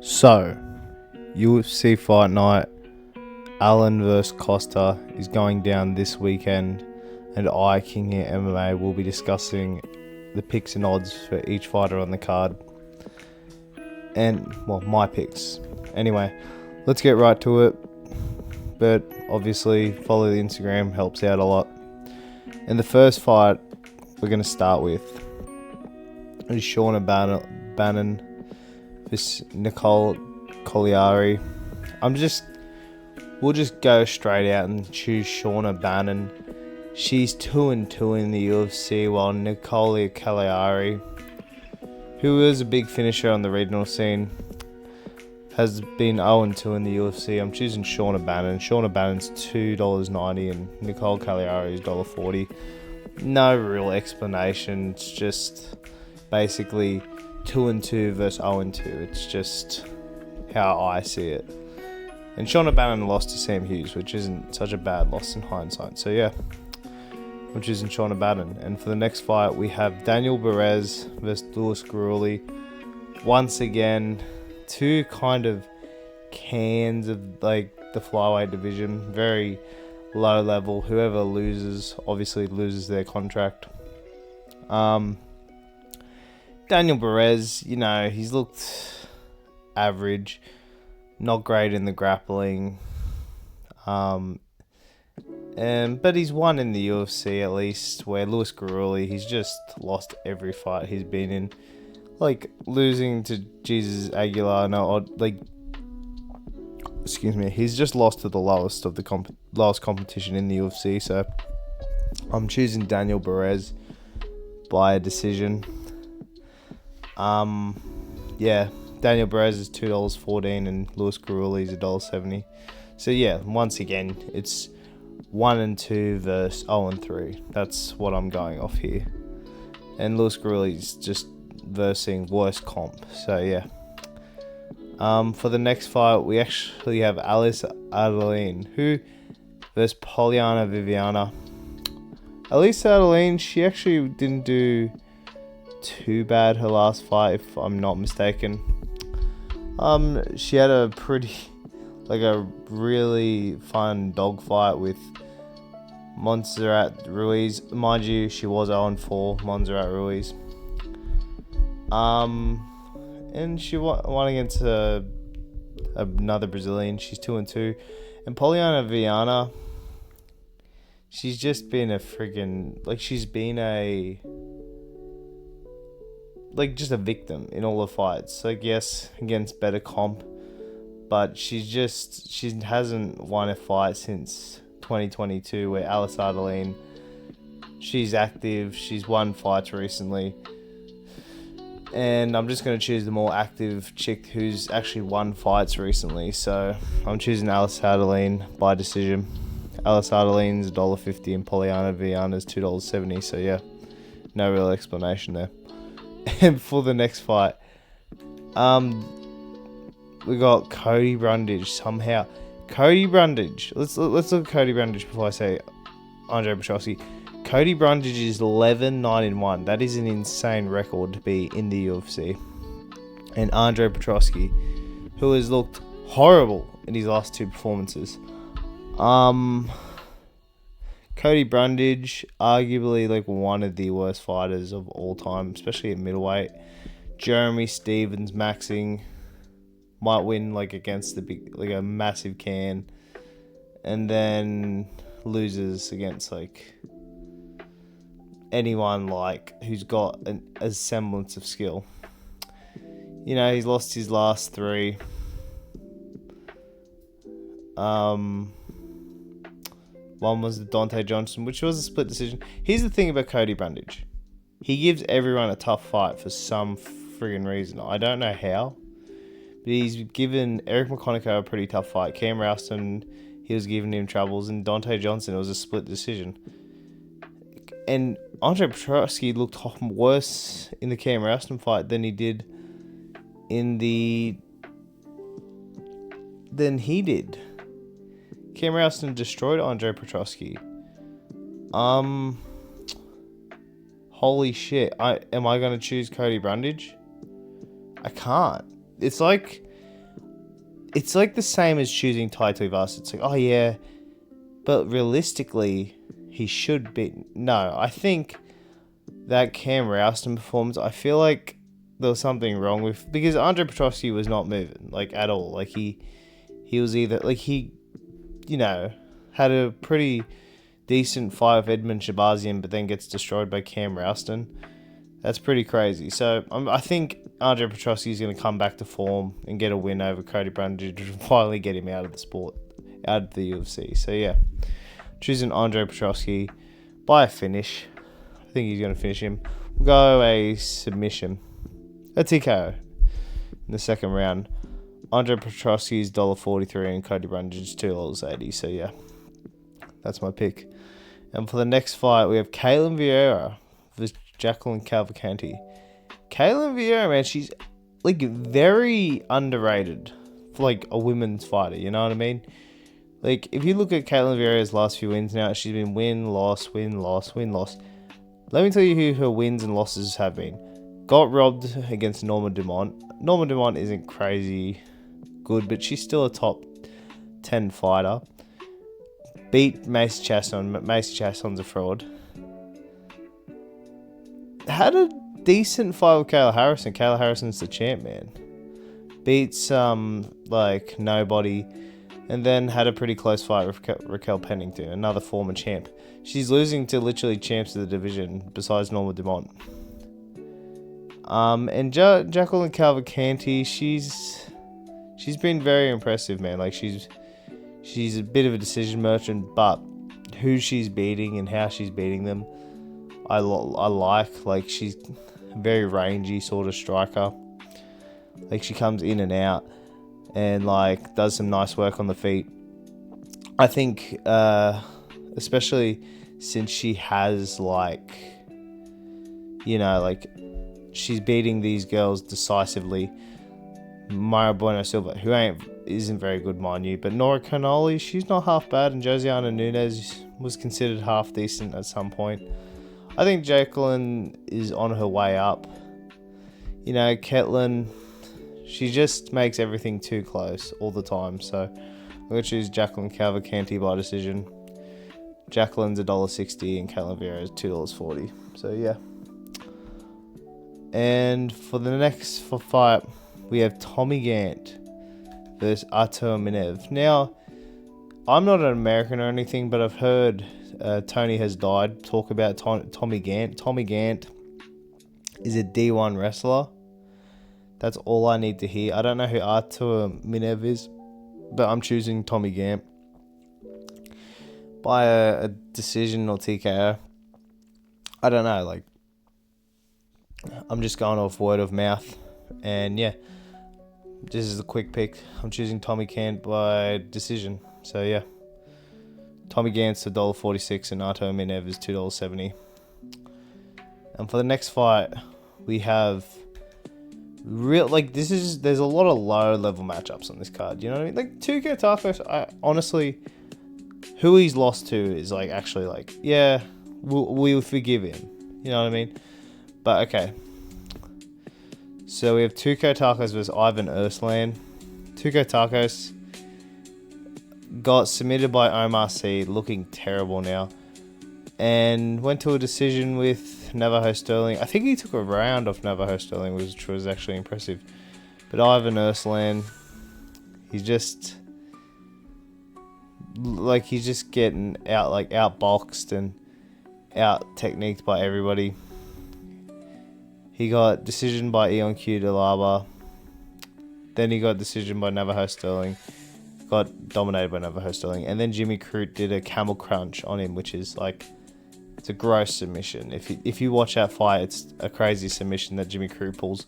So, UFC Fight Night, Allen vs Costa is going down this weekend, and I, King Here MMA, will be discussing the picks and odds for each fighter on the card. And, well, my picks. Anyway, let's get right to it. But obviously, follow the Instagram, helps out a lot. And the first fight we're going to start with is Shauna Bannon vs Nicole Colliari. We'll just go straight out and choose Shauna Bannon. She's 2-2 in the UFC, while Nicole Colliari, who is a big finisher on the regional scene, has been 0-2 in the UFC. I'm choosing Shauna Bannon. Shauna Bannon's $2.90 and Nicole Colliari is $1.40. No real explanation. It's just basically 2-2 versus 0-2. It's just how I see it. And Shauna Bannon lost to Sam Hughes, which isn't such a bad loss in hindsight. So yeah, I'm choosing Shauna Bannon. And for the next fight, we have Daniel Perez versus Louis Gurley. Once again, two kind of cans of like the flyweight division, very low level. Whoever loses obviously loses their contract. Daniel Perez, he's looked average, not great in the grappling, but he's won in the UFC at least. Where Louis Gurley, he's just lost every fight he's been in. Like losing to Jesus Aguilar, he's just lost to the lowest of the lowest competition in the UFC. So I'm choosing Daniel Perez by a decision. Daniel Perez is $2.14 and Louis Gurley is $1.70. So yeah, once again, it's 1-2 versus 0-3. That's what I'm going off here. And Louis Gurley's just versing worst comp. So yeah. For the next fight, we actually have Alice Adeline, who versus Poliana Viviana. Alice Adeline, she actually didn't do too bad her last fight, if I'm not mistaken. She had a really fun dogfight with Montserrat Ruiz. Mind you, she was 0-4, Montserrat Ruiz. And she won against another Brazilian. She's 2-2. And Poliana Viviana, she's just been just a victim in all the fights. Yes, against better comp, but she hasn't won a fight since 2022, where Alice Adeline, she's active, she's won fights recently. And I'm just going to choose the more active chick who's actually won fights recently. So I'm choosing Alice Adeline by decision. Alice Adeline's $1.50 and Poliana Viviana's $2.70. So yeah, no real explanation there. And for the next fight, we got Cody Brundage somehow. Cody Brundage. Let's look at Cody Brundage before I say Andre Petroski. Cody Brundage is 11-9-1. That is an insane record to be in the UFC. And Andre Petroski, who has looked horrible in his last two performances. Cody Brundage, arguably one of the worst fighters of all time, especially at middleweight. Jeremy Stevens maxing, might win against a massive can, and then loses against anyone who's got a semblance of skill. He's lost his last three. One was the Dante Johnson, which was a split decision. Here's the thing about Cody Brundage. He gives everyone a tough fight for some friggin' reason. I don't know how. But he's given Eric McConaughey a pretty tough fight. Cam Rouston, he was giving him troubles. And Dante Johnson, it was a split decision. And Andre Petroski looked worse in the Cam Rouston fight than he did than he did. Cam Rouston destroyed Andre Petroski. Holy shit. Am I going to choose Cody Brundage? I can't. It's it's like the same as choosing Tai Tuivasa. It's like, oh yeah, but realistically, he should be. No, I think that Cam Rouston performance, I feel like there was something wrong with, because Andre Petroski was not moving like at all. Like he was either like had a pretty decent fight with Edmund Shabazian, but then gets destroyed by Cam Rouston. That's pretty crazy. So I think Andre Petroski is going to come back to form and get a win over Cody Brundage to finally get him out of the sport, out of the UFC. So yeah, choosing Andre Petroski by a finish. I think he's going to finish him. We'll go a submission. A TKO in the second round. Andre Petroski is $1.43 and Cody Brundage is $2.80. So yeah, that's my pick. And for the next fight, we have Caitlin Vieira versus Jacqueline Cavalcanti. Caitlin Vieira, man, she's like very underrated for like a women's fighter. You know what I mean? Like if you look at Caitlin Vieira's last few wins now, she's been win, loss, win, loss, win, loss. Let me tell you who her wins and losses have been. Got robbed against Norma Dumont. Norma Dumont isn't crazy good, but she's still a top 10 fighter. Beat Macy Chasson, but Macy Chasson's a fraud. Had a decent fight with Kayla Harrison. Kayla Harrison's the champ, man. Beats like nobody, and then had a pretty close fight with Raquel Pennington, another former champ. She's losing to literally champs of the division besides Norma Dumont. And Jacqueline Cavalcanti, she's been very impressive, man. Like she's a bit of a decision merchant, but who she's beating and how she's beating them, I like she's a very rangy sort of striker. Like she comes in and out and like does some nice work on the feet. I think especially since she has like she's beating these girls decisively. Maya Bueno Silva, who isn't very good, mind you, but Nora Cannoli, she's not half bad, and Josiana Nunes was considered half decent at some point. I think Jacqueline is on her way up. Caitlin, she just makes everything too close all the time, so I'm going to choose Jacqueline Cavalcanti by decision. Jacqueline's $1.60 and Caitlin Vieira is $2.40. So yeah. And for the next fight, we have Tommy Gant versus Artur Minev. Now, I'm not an American or anything, but I've heard Tony Has Died talk about Tommy Gant. Tommy Gant is a D1 wrestler. That's all I need to hear. I don't know who Artur Minev is, but I'm choosing Tommy Gant by a decision or TKO. I don't know, like, I'm just going off word of mouth. And yeah, this is a quick pick. I'm choosing Tommy Gant by decision. So yeah, Tommy Gant's $1.46 and Artur Minev is $2.70. And for the next fight, we have there's a lot of low level matchups on this card. You know what I mean? Like Tuukka Takefusa, I honestly, who he's lost to is like actually like, yeah, we'll forgive him. You know what I mean? But okay. So we have Tuukka Takefusa versus Ivan Erslan. Tuukka Takefusa got submitted by Omar Sy, looking terrible now, and went to a decision with Navajo Sterling. I think he took a round off Navajo Sterling, which was actually impressive. But Ivan Erslan, he's just getting outboxed and out techniqued by everybody. He got decision by Eon Q Delaba. Then he got decision by Navajo Sterling. Got dominated by Navajo Sterling. And then Jimmy Crute did a camel crunch on him, which is like, it's a gross submission. If you watch that fight, it's a crazy submission that Jimmy Crute pulls.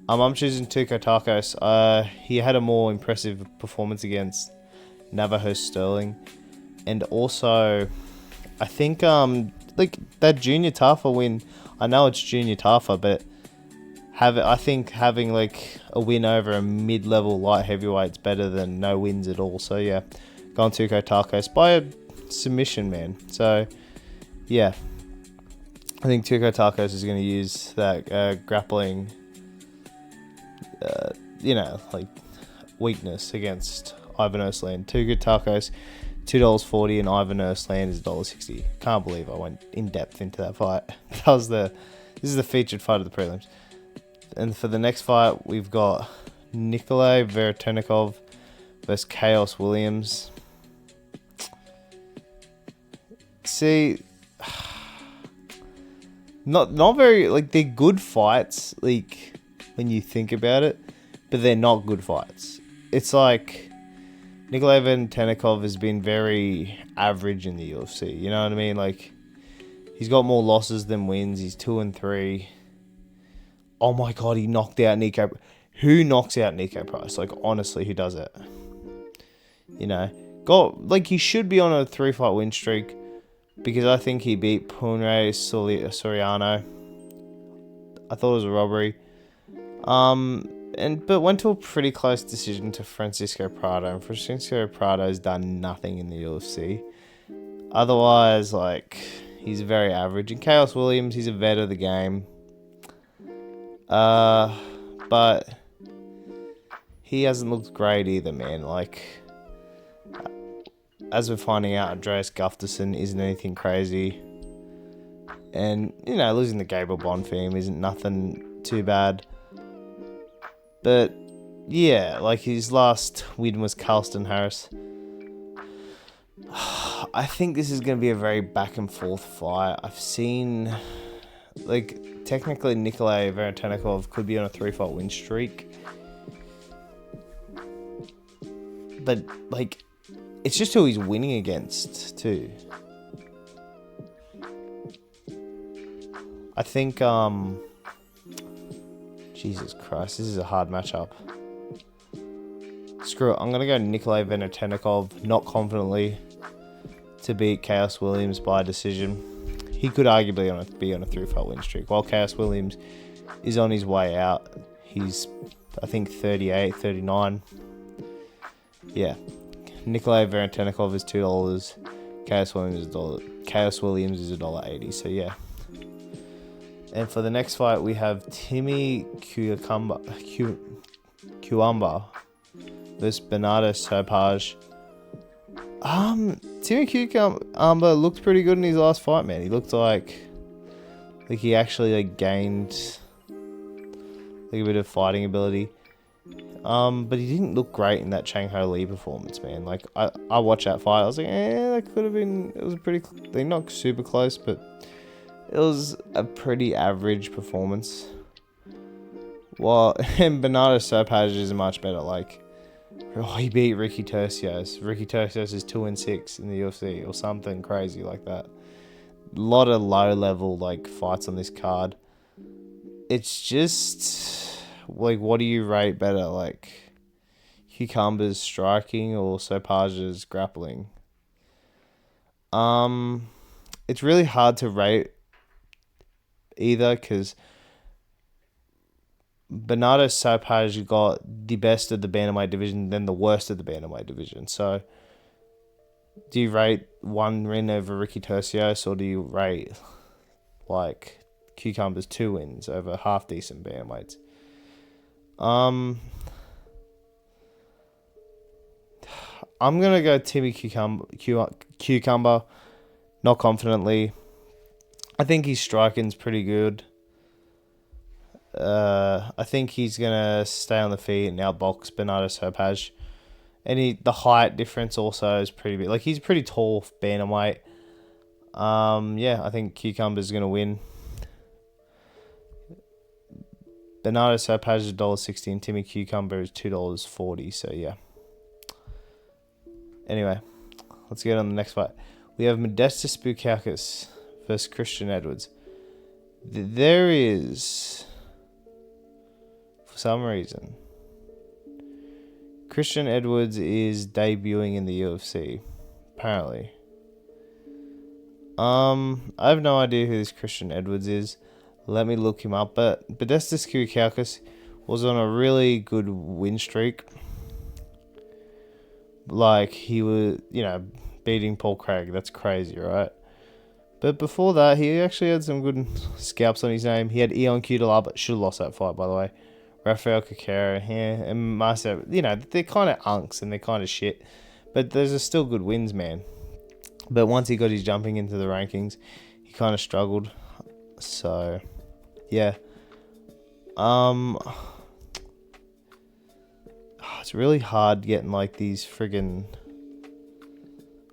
I'm choosing Tuukka Takefusa. He had a more impressive performance against Navajo Sterling. And also, I think like that Junior Tafa win, I know it's Junior Tafa, but I think having like a win over a mid-level light heavyweight's better than no wins at all. So yeah, going Tuukka Takefusa by a submission, man. So yeah, I think Tuukka Takefusa is going to use that grappling, like weakness against Ivan Ersland. Two good tacos, $2.40, and Ivan Ersland is $1.60. Can't believe I went in depth into that fight. This is the featured fight of the prelims. And for the next fight, we've got Nikolai Veretennikov versus Chaos Williams. See, not very, like, they're good fights, like, when you think about it, but they're not good fights. It's like Nikolai Veretennikov has been very average in the UFC. You know what I mean? Like, he's got more losses than wins. He's 2-3. Oh my god, he knocked out Nico. Who knocks out Nico Price? Like, honestly, who does it? You know, he should be on a 3-fight win streak, because I think he beat Punre Soriano. I thought it was a robbery. But went to a pretty close decision to Francisco Prado, and Francisco Prado's done nothing in the UFC. Otherwise, like, he's very average. And Chaos Williams, he's a vet of the game. But he hasn't looked great either, man. Like, as we're finding out, Andreas Gustafsson isn't anything crazy. And, you know, losing the Gabriel Bonfim isn't nothing too bad. But, yeah, like, his last win was Carlston Harris. I think this is going to be a very back and forth fight. I've seen, like, technically Nikolai Veretennikov could be on a 3-fight win streak. But, like, it's just who he's winning against, too. I think, Jesus Christ, this is a hard matchup. Screw it, I'm going to go Nikolai Veretennikov, not confidently, to beat Chaos Williams by decision. He could arguably be on a 3-fight win streak, while Chaos Williams is on his way out. He's, I think, 38, 39. Yeah. Nikolai Veretennikov is $2. Chaos Williams is $1. Chaos Williams is $1.80. So yeah. And for the next fight, we have Timmy Cuamba versus Bernardo Sopage. Timmy Cuamba looked pretty good in his last fight, man. He looked like he actually, like, gained, like, a bit of fighting ability. But he didn't look great in that Chang Ho Lee performance, man. Like, I watched that fight, I was like, that could have been, it was they're not super close, but it was a pretty average performance. Well, and Bernardo Sopage is much better. Like, he beat Ricky Tercios. Ricky Tercios is 2-6 in the UFC, or something crazy like that. A lot of low-level, like, fights on this card. It's just, like, what do you rate better? Like, Cucumber's striking or Sopage's grappling? It's really hard to rate either, because Bernardo Sopage got the best of the bantamweight division, then the worst of the bantamweight division. So, do you rate one win over Ricky Tercios, or do you rate, like, Cucumber's 2 wins over half-decent bantamweights? I'm gonna go Timmy Cucumber, not confidently. I think his striking's pretty good. I think he's gonna stay on the feet and outbox Bernardo Sopage. And the height difference also is pretty big. Like, he's pretty tall bantamweight. Yeah, I think Cucumber's gonna win. Bernardo Sopage is $1.60 and Timmy Cucumber is $2.40. So yeah. Anyway, let's get on the next fight. We have Modestas Bukauskas versus Christian Edwards. There is, for some reason, Christian Edwards is debuting in the UFC, apparently. I have no idea who this Christian Edwards is. Let me look him up. But Modestas Bukauskas was on a really good win streak. Like, he was, beating Paul Craig. That's crazy, right? But before that, he actually had some good scalps on his name. He had Ion Cutelaba, but should have lost that fight, by the way. Rafael Kakera, yeah, and Marcel. You know, they're kind of unks and they're kind of shit, but those are still good wins, man. But once he got his jumping into the rankings, he kind of struggled. So, yeah. It's really hard getting like these friggin'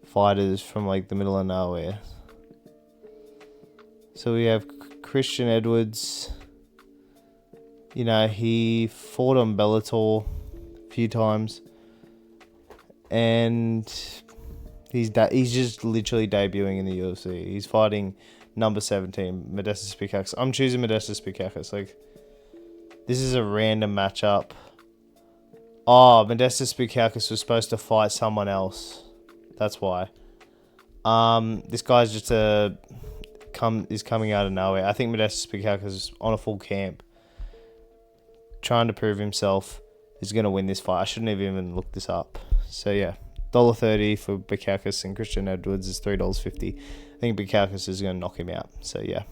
fighters from like the middle of nowhere. So we have Christian Edwards. You know, he fought on Bellator a few times, and he's just literally debuting in the UFC. He's fighting number 17, Modestas Bukauskas. I'm choosing Modestas Bukauskas. Like, this is a random matchup. Oh, Modestas Bukauskas was supposed to fight someone else. That's why. This guy's just is coming out of nowhere. I think Modestas Bukauskas is on a full camp, trying to prove himself. Is going to win this fight. I shouldn't have even looked this up. So yeah, $1.30 for Bukauskas, and Christian Edwards is $3.50. I think Bukauskas is going to knock him out. So yeah.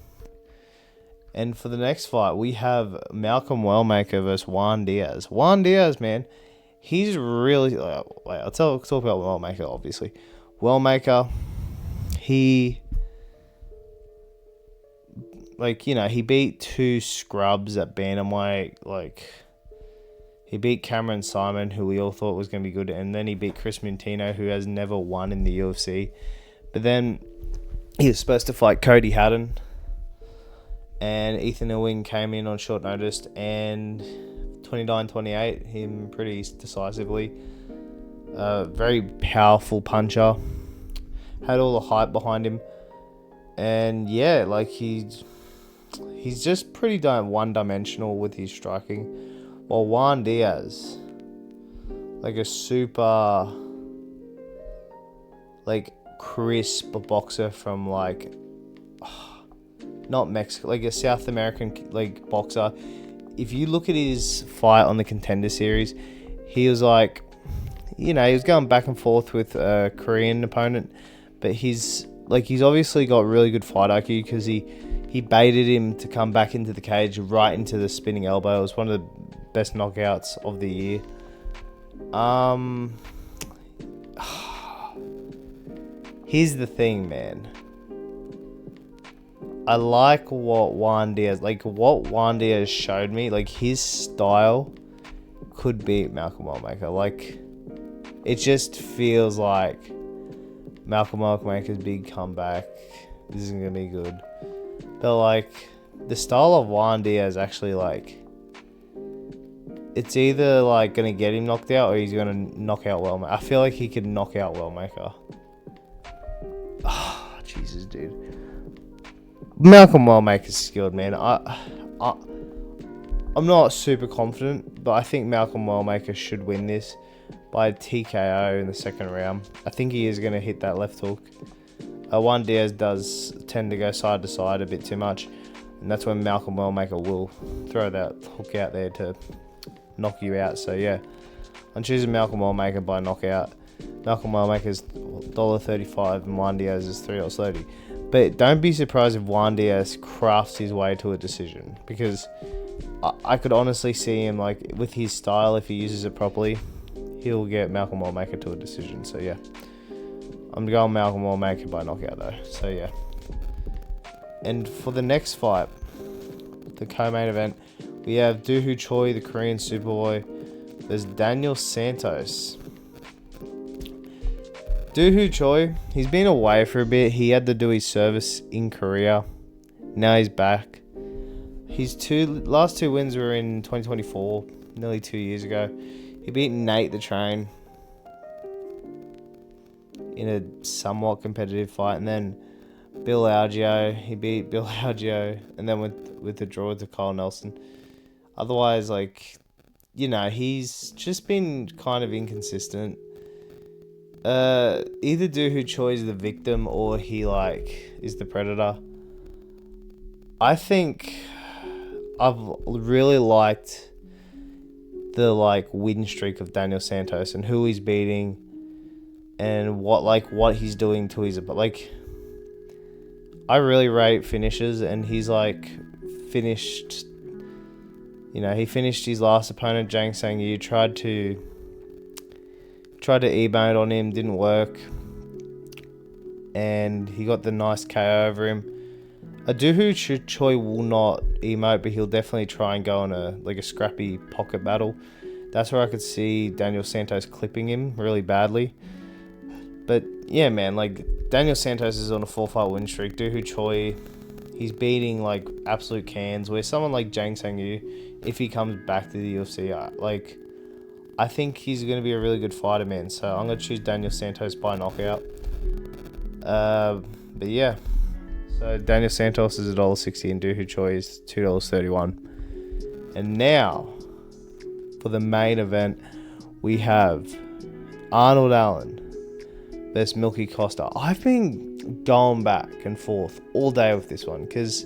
And for the next fight, we have Malcolm Wellmaker versus Juan Diaz. Juan Diaz, man, he's really... wait, I'll talk about Wellmaker, obviously. Wellmaker, he... like, you know, he beat two scrubs at bantamweight. Like, he beat Cameron Simon, who we all thought was going to be good. And then he beat Chris Mintino, who has never won in the UFC. But then he was supposed to fight Cody Haddon. And Ethan Ewing came in on short notice and 29-28, him pretty decisively. Very powerful puncher. Had all the hype behind him. And yeah, like he's just pretty one-dimensional with his striking. While Juan Diaz, like a super, like, crisp boxer from like... not Mexico, like a South American like boxer. If you look at his fight on the Contender Series, he was like, you know, he was going back and forth with a Korean opponent, but he's obviously got really good fight IQ because he baited him to come back into the cage right into the spinning elbow. It was one of the best knockouts of the year. Here's the thing, man. I like what Juan Diaz showed me. Like, his style could beat Malcolm Wellmaker. Like, it just feels like Malcolm Wellmaker's big comeback. This is going to be good. But, like, the style of Juan Diaz actually, like, it's either, like, going to get him knocked out or he's going to knock out Wellmaker. I feel like he could knock out Wellmaker. Oh, Jesus, dude. Malcolm Wellmaker's skilled, man. I'm not super confident, but I think Malcolm Wellmaker should win this by TKO in the second round. I think he is going to hit that left hook. Juan Diaz does tend to go side to side a bit too much, and that's when Malcolm Wellmaker will throw that hook out there to knock you out. So yeah, I'm choosing Malcolm Wellmaker by knockout. Malcolm Wellmaker's $1.35 and Juan Diaz is $3.30. But don't be surprised if Juan Diaz crafts his way to a decision, because I could honestly see him, like, with his style, if he uses it properly, he'll get Malcolm Wellmaker to a decision. So yeah, I'm going Malcolm Wellmaker by knockout though. So yeah. And for the next fight, the co-main event, we have Dooho Choi, the Korean Superboy, versus Daniel Santos. Dooho Choi, he's been away for a bit. He had to do his service in Korea. Now he's back. His last two wins were in 2024, nearly 2 years ago. He beat Nate the Train in a somewhat competitive fight, and then Bill Algeo. He beat Bill Algeo, and then with the draw to Kyle Nelson. Otherwise, like, you know, he's just been kind of inconsistent. Either Dooho Choi is the victim or he, like, is the predator. I think I've really liked the, like, win streak of Daniel Santos and who he's beating and what he's doing to his, like, I really rate finishes, and he's, like, finished, You know, he finished his last opponent, Jang Sang Yu, tried to emote on him, didn't work, and he got the nice KO over him. Aduhu Choi will not emote, but he'll definitely try and go on a scrappy pocket battle. That's where I could see Daniel Santos clipping him really badly. But yeah, man, like Daniel Santos is on a 4-fight win streak. Aduhu Choi, he's beating like absolute cans. Where someone like Jang Sang Yu, if he comes back to the UFC, I think he's going to be a really good fighter, man. So I'm going to choose Daniel Santos by knockout. But yeah. So Daniel Santos is $1.60 and Aduhu Choi is $2.31. And now, for the main event, we have Arnold Allen versus Milky Costa. I've been going back and forth all day with this one because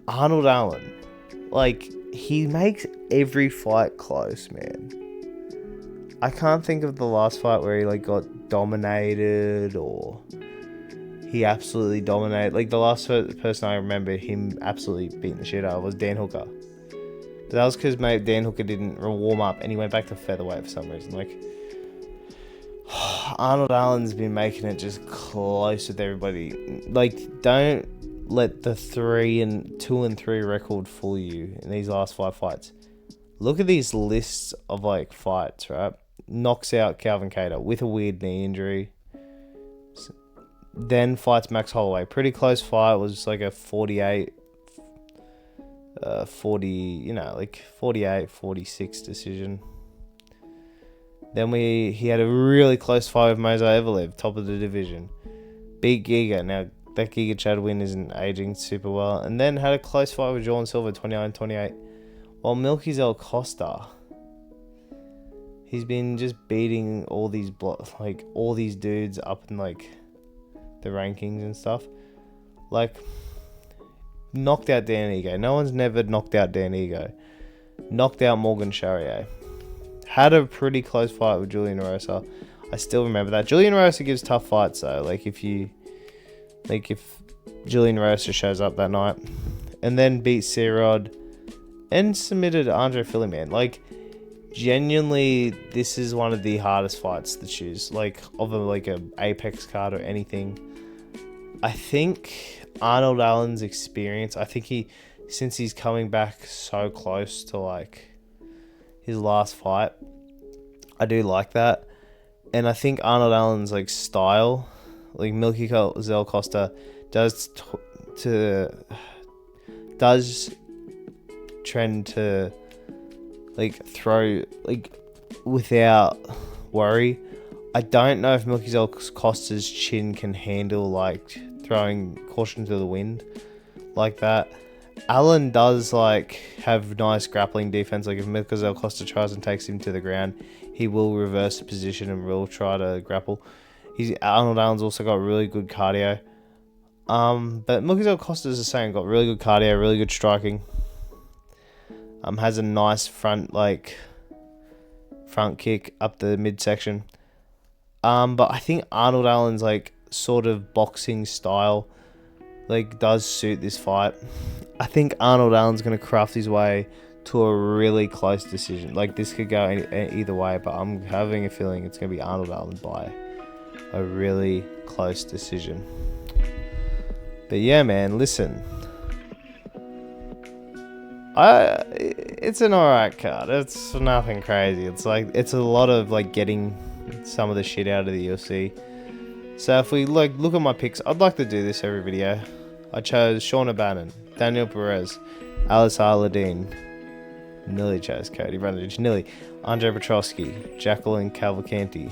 Arnold Allen, like, he makes every fight close, man. I can't think of the last fight where he got dominated or he absolutely dominated. Like, the last person I remember him absolutely beating the shit out of was Dan Hooker. But that was because Dan Hooker didn't warm up and he went back to featherweight for some reason. Like, Arnold Allen's been making it just close with everybody. Like, don't let the 2-3 record fool you in these last 5 fights. Look at these lists of fights, right? Knocks out Calvin Kattar with a weird knee injury. Then fights Max Holloway. Pretty close fight. It was like a 48, 46 decision. Then he had a really close fight with Moza Evelev, top of the division. Beat Giga. Now, that Giga Chad win isn't aging super well. And then had a close fight with Jordan Silva, 29-28. While Milky's Costa, he's been just beating all these dudes up in the rankings and stuff. Knocked out Dan Ige. No one's never knocked out Dan Ige. Knocked out Morgan Charrier. Had a pretty close fight with Julian Erosa. I still remember that. Julian Erosa gives tough fights though. If Julian Erosa shows up that night. And then beat C-Rod. And submitted Andre Philly, man. Genuinely, this is one of the hardest fights to choose. Of a Apex card or anything. I think Arnold Allen's experience, since he's coming back so close to his last fight, I do like that. And I think Arnold Allen's style, Milky Costa does trend to throw without worry. I don't know if Milky Costa's chin can handle throwing caution to the wind like that. Allen does have nice grappling defense. If Milky Costa tries and takes him to the ground, he will reverse the position and will try to grapple. Arnold Allen's also got really good cardio. But Milky Costa is the same. Got really good cardio, really good striking. Has a nice front kick up the midsection. But I think Arnold Allen's sort of boxing style does suit this fight. I think Arnold Allen's gonna craft his way to a really close decision. This could go either way, but I'm having a feeling it's gonna be Arnold Allen by a really close decision. But yeah, man, listen. It's an alright card. It's nothing crazy. It's a lot of getting some of the shit out of the UFC. So if we look at my picks, I'd like to do this every video. I chose Sean O'Bannon, Daniel Perez, Alice Aladine, nearly chose Cody Brundage, nearly Andre Petrosky, Jacqueline Cavalcanti,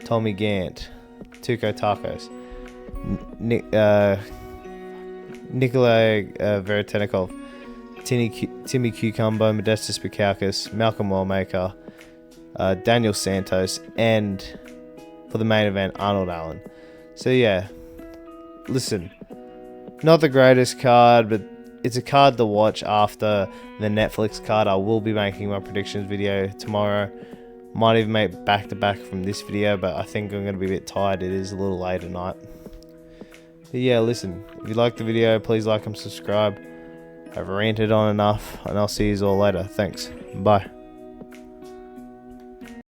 Tommy Gant, Tuco Tacos, Nikolai Veretennikov, Timmy Cucumbo, Modestus Bukakis, Malcolm Wellmaker, Daniel Santos, and for the main event, Arnold Allen. So yeah, listen, not the greatest card, but it's a card to watch after the Netflix card. I will be making my predictions video tomorrow. Might even make back-to-back from this video, but I think I'm going to be a bit tired. It is a little late at night. But yeah, listen, if you liked the video, please like and subscribe. I've ranted on enough, and I'll see you all later. Thanks. Bye.